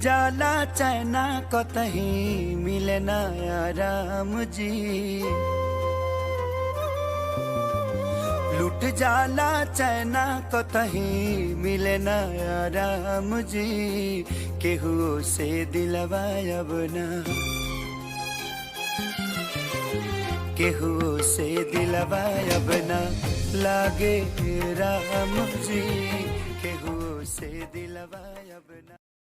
जाला चैना कतही मिले ना राम जी। लुट जाला चैना कतही मिले ना राम जी। केहू से दिलवा अब ना, केहू से दिलवा अब ना लागे राम जी। केहू से दिलवा अब ना।